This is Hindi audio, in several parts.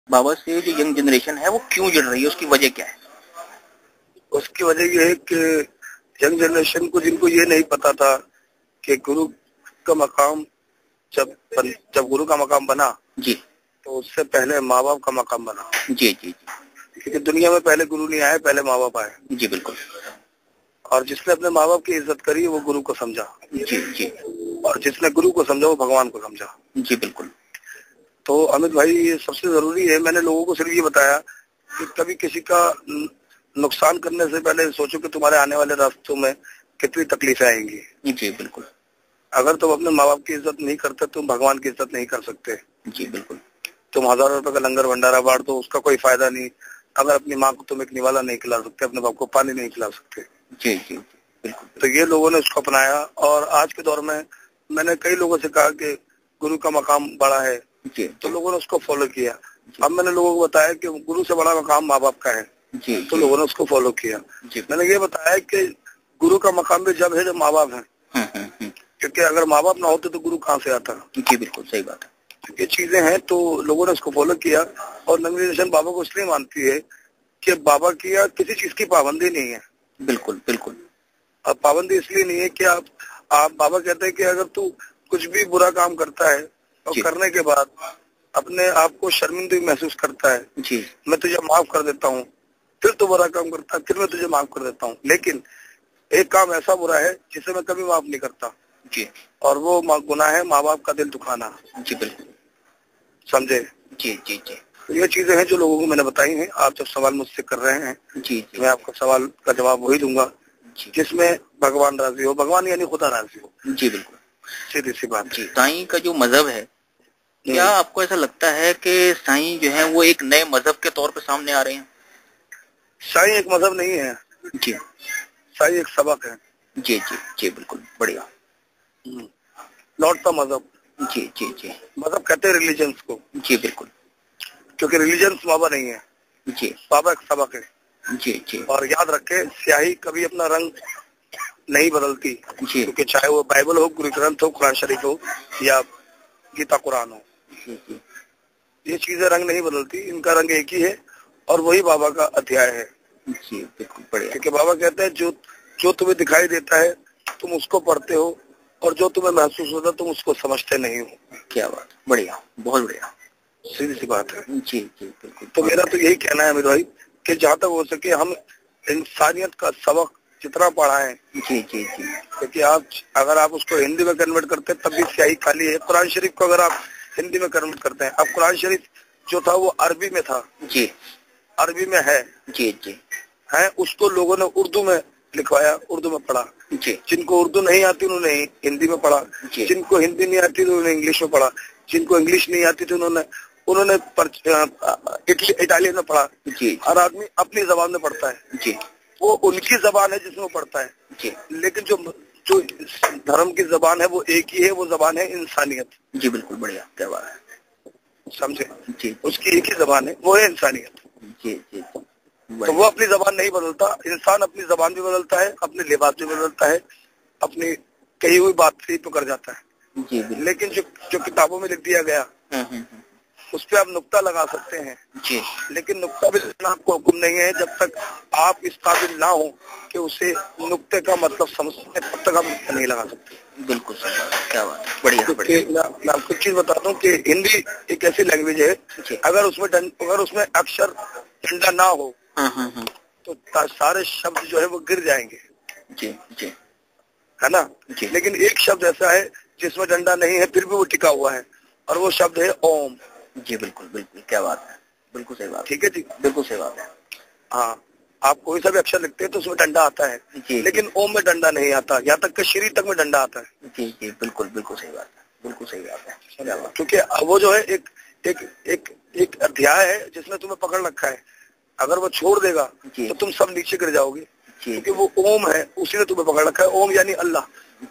बाबा से जो यंग जनरेशन है वो क्यों जुड़ रही है, उसकी वजह क्या है? उसकी वजह ये है कि यंग जनरेशन को, जिनको ये नहीं पता था कि गुरु का मकाम जब गुरु का मकाम बना जी, तो उससे पहले माँ बाप का मकाम बना। जी जी जी, क्योंकि दुनिया में पहले गुरु नहीं आए, पहले माँ बाप आए। जी बिल्कुल। और जिसने अपने माँ बाप की इज्जत करी वो गुरु को समझा। जी जी, और जिसने गुरु को समझा वो भगवान को समझा। जी बिल्कुल। तो अमित भाई, ये सबसे जरूरी है। मैंने लोगों को सिर्फ ये बताया कि कभी किसी का नुकसान करने से पहले सोचो कि तुम्हारे आने वाले रास्तों में कितनी तकलीफें आएंगी। जी बिल्कुल। अगर तुम अपने माँ बाप की इज्जत नहीं करते, तुम भगवान की इज्जत नहीं कर सकते। जी बिल्कुल। तुम हजारों रुपए का लंगर भंडारा बांट दो, उसका कोई फायदा नहीं अगर अपनी माँ को तुम एक निवाला नहीं खिला सकते, अपने बाप को पानी नहीं खिला सकते। जी जी बिल्कुल। तो ये लोगों ने उसको अपनाया। और आज के दौर में मैंने कई लोगों से कहा कि गुरु का मकाम बड़ा है, तो लोगों ने उसको फॉलो किया। अब मैंने लोगों को बताया कि गुरु से बड़ा मकाम माँ बाप का है, तो लोगों ने उसको फॉलो किया। मैंने ये बताया कि गुरु का मकाम भी जब है जब माँ बाप है, क्योंकि अगर माँ बाप ना होते तो गुरु कहाँ से आता। जी बिल्कुल सही बात है। ये चीजें हैं, तो लोगों ने उसको फॉलो किया। और नई जनरेशन बाबा को इसलिए मानती है कि बाबा की या किसी चीज की पाबंदी नहीं है। बिल्कुल बिल्कुल। अब पाबंदी इसलिए नहीं है कि आप बाबा कहते हैं कि अगर तू कुछ भी बुरा काम करता है और करने के बाद अपने आप को शर्मिंदगी महसूस करता है, जी, मैं तुझे माफ कर देता हूँ। फिर तू बुरा काम करता है, फिर मैं तुझे माफ कर देता हूँ। लेकिन एक काम ऐसा बुरा है जिसे मैं कभी माफ नहीं करता जी, और वो गुनाह है माँ बाप का दिल दुखाना। जी बिल्कुल। समझे? जी जी जी, तो ये चीजें हैं जो लोगों को मैंने बताई हैं। आप जब सवाल मुझसे कर रहे हैं, जी जी, मैं आपका सवाल का जवाब वही दूंगा जिसमें भगवान राजी हो। भगवान यानी खुदा राजी हो। जी बिल्कुल, सीधी सी बात जी। साईं का जो मजहब है, क्या है। आपको ऐसा लगता है कि साईं जो है वो एक नए मजहब के तौर पे सामने आ रहे हैं? साईं एक मजहब नहीं है जी, साईं एक सबक है। जी जी जी बिल्कुल, बढ़िया। नॉट द मजहब। जी जी जी, मजहब कहते हैं रिलीजन्स को, जी बिल्कुल। क्योंकि रिलीजन्स बाबा नहीं है, जी, बाबा एक सबक है। जी जी, और याद रखे, स्याही कभी अपना रंग नहीं बदलती, जी, क्योंकि चाहे वो बाइबल हो, गुरु ग्रंथ हो, कुरान शरीफ हो या गीता कुरान हो, जी जी, ये चीजें रंग नहीं बदलती। इनका रंग एक ही है और वही बाबा का अध्याय है। जी बिल्कुल, बढ़िया। क्योंकि बाबा कहते हैं जो तुम्हें दिखाई देता है तुम उसको पढ़ते हो, और जो तुम्हें महसूस होता है तुम उसको समझते नहीं हो। क्या बात, बढ़िया, बहुत बढ़िया। सीधी सी बात है। जी जी बिल्कुल। तो मेरा तो यही कहना है अमित भाई कि जहाँ तक हो सके हम इंसानियत का सबक जितना पढ़ाएं। जी जी जी, क्योंकि अगर आप उसको हिंदी में कन्वर्ट करते हैं तब भी स्याही खाली है। कुरान शरीफ को अगर आप हिंदी में कन्वर्ट करते हैं, अब कुरान शरीफ जो था वो अरबी में था, जी, अरबी में है, जी जी, है उसको लोगों ने उर्दू में लिखवाया, उर्दू में पढ़ा। जी, जिनको उर्दू नहीं आती उन्होंने हिंदी में पढ़ा, जिनको हिंदी नहीं आती उन्होंने इंग्लिश में पढ़ा, जिनको इंग्लिश नहीं आती थी उन्होंने इटालियन में पढ़ा। हर आदमी अपनी जबान में पढ़ता है। जी, वो उनकी जबान है जिसमें पढ़ता है। जी, लेकिन जो धर्म की जबान है वो एक ही है, वो जबान है इंसानियत। जी बिल्कुल, बढ़िया, क्या बात है। समझे? जी, उसकी एक ही जबान है, वो है इंसानियत। जी जी, तो वो अपनी जबान नहीं बदलता। इंसान अपनी जबान भी बदलता है, अपने लिबास भी बदलता है, अपनी कही हुई बात से ही तो कर जाता है। जी, लेकिन जो किताबों में लिख दिया गया उस पर आप नुक्ता लगा सकते हैं। जी, लेकिन नुक्ता भी लगाना आपको हुक्म नहीं है जब तक आप इस काबिल ना हो कि उसे नुक्ते का मतलब समझ सकें, तब तक आप नुक्ता नहीं लगा सकते। बिल्कुल सही, क्या बात है, बढ़िया बढ़िया। मैं आपको एक चीज बताता हूँ कि हिंदी एक ऐसी लैंग्वेज है, अगर उसमें अक्षर डंडा ना हो तो सारे शब्द जो है वो गिर जाएंगे। जी जी, है ना? जी। लेकिन एक शब्द ऐसा है जिसमें डंडा नहीं है फिर भी वो टिका हुआ है, और वो शब्द है ओम। जी बिल्कुल बिल्कुल, क्या बात है, बिल्कुल सही बात। ठीक है जी, बिल्कुल सही बात है। हाँ, आप कोई सा भी अक्षर लिखते हैं तो उसमें डंडा आता है। जी, लेकिन ओम में डंडा नहीं आता, यहाँ तक कि श्री तक में डंडा आता है। जी जी बिल्कुल, बिल्कुल सही बात है, बिल्कुल सही बात है। क्योंकि वो जो है एक अध्याय है जिसने तुम्हें पकड़ रखा है। अगर वो छोड़ देगा तो तुम सब नीचे गिर जाओगे, क्योंकि वो ओम है, उसी ने तुम्हें पकड़ रखा है। ओम यानी अल्लाह,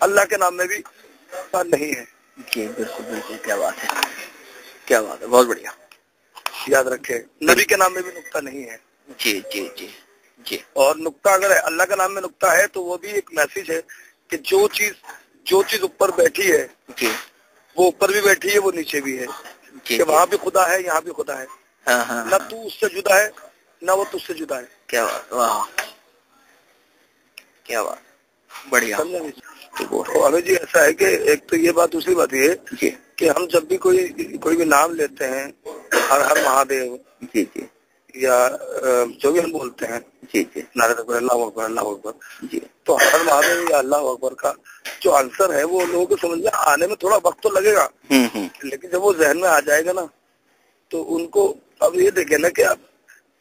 अल्लाह के नाम में भी नहीं है। जी बिल्कुल बिल्कुल, क्या बात है, क्या बात है, बहुत बढ़िया। याद रखे, नबी के नाम में भी नुक्ता नहीं है। जी जी जी जी। और नुक्ता अगर है, अल्लाह के नाम में नुक्ता है तो वो भी एक मैसेज है कि जो चीज ऊपर बैठी है जी, वो ऊपर भी बैठी है, वो नीचे भी है, कि वहाँ भी खुदा है, यहाँ भी खुदा है। न तू उससे जुदा है न वो तुझसे जुदा है। क्या बात, वाह क्या बात, बढ़िया। तो हमें जी ऐसा है कि एक तो ये बात, दूसरी बात ये कि हम जब भी कोई भी नाम लेते हैं, हर हर महादेव जी जी, या जो भी हम बोलते हैं जी जी, नारे तकबीर, अल्लाह अकबर, अल्लाह अकबर जी, तो हर महादेव या अल्लाह अकबर का जो आंसर है वो लोगों को समझ में आने में थोड़ा वक्त तो लगेगा, लेकिन जब वो जहन में आ जाएगा ना तो उनको, अब ये देखे ना कि अब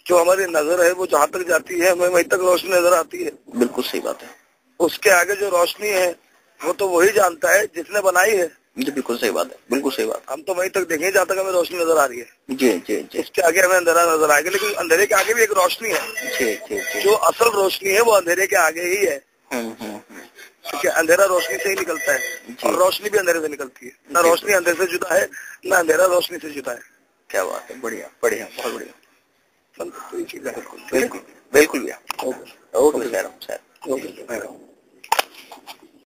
जो हमारी नजर है वो जहाँ तक जाती है हमें वहीं तक रोशनी नजर आती है। बिल्कुल सही बात है। उसके आगे जो रोशनी है वो तो वही जानता है जिसने बनाई है। जी बिल्कुल सही बात है, बिल्कुल सही बात। हम तो वहीं तक देखें जहाँ तक हमें रोशनी नजर आ रही है। जी जी जी, उसके आगे हमें अंधेरा नजर आएगा, लेकिन अंधेरे के आगे भी एक रोशनी है। जी जी जी, जो असल रोशनी है वो अंधेरे के आगे ही है, क्योंकि अंधेरा रोशनी से ही निकलता है और रोशनी भी अंधेरे से निकलती है। ना रोशनी अंधेरे से जुदा है, ना अंधेरा रोशनी से जुदा है। क्या बात है, बढ़िया बढ़िया, बहुत बढ़िया। तो ये चीज है। बिल्कुल बिल्कुल भैया। Okay sir,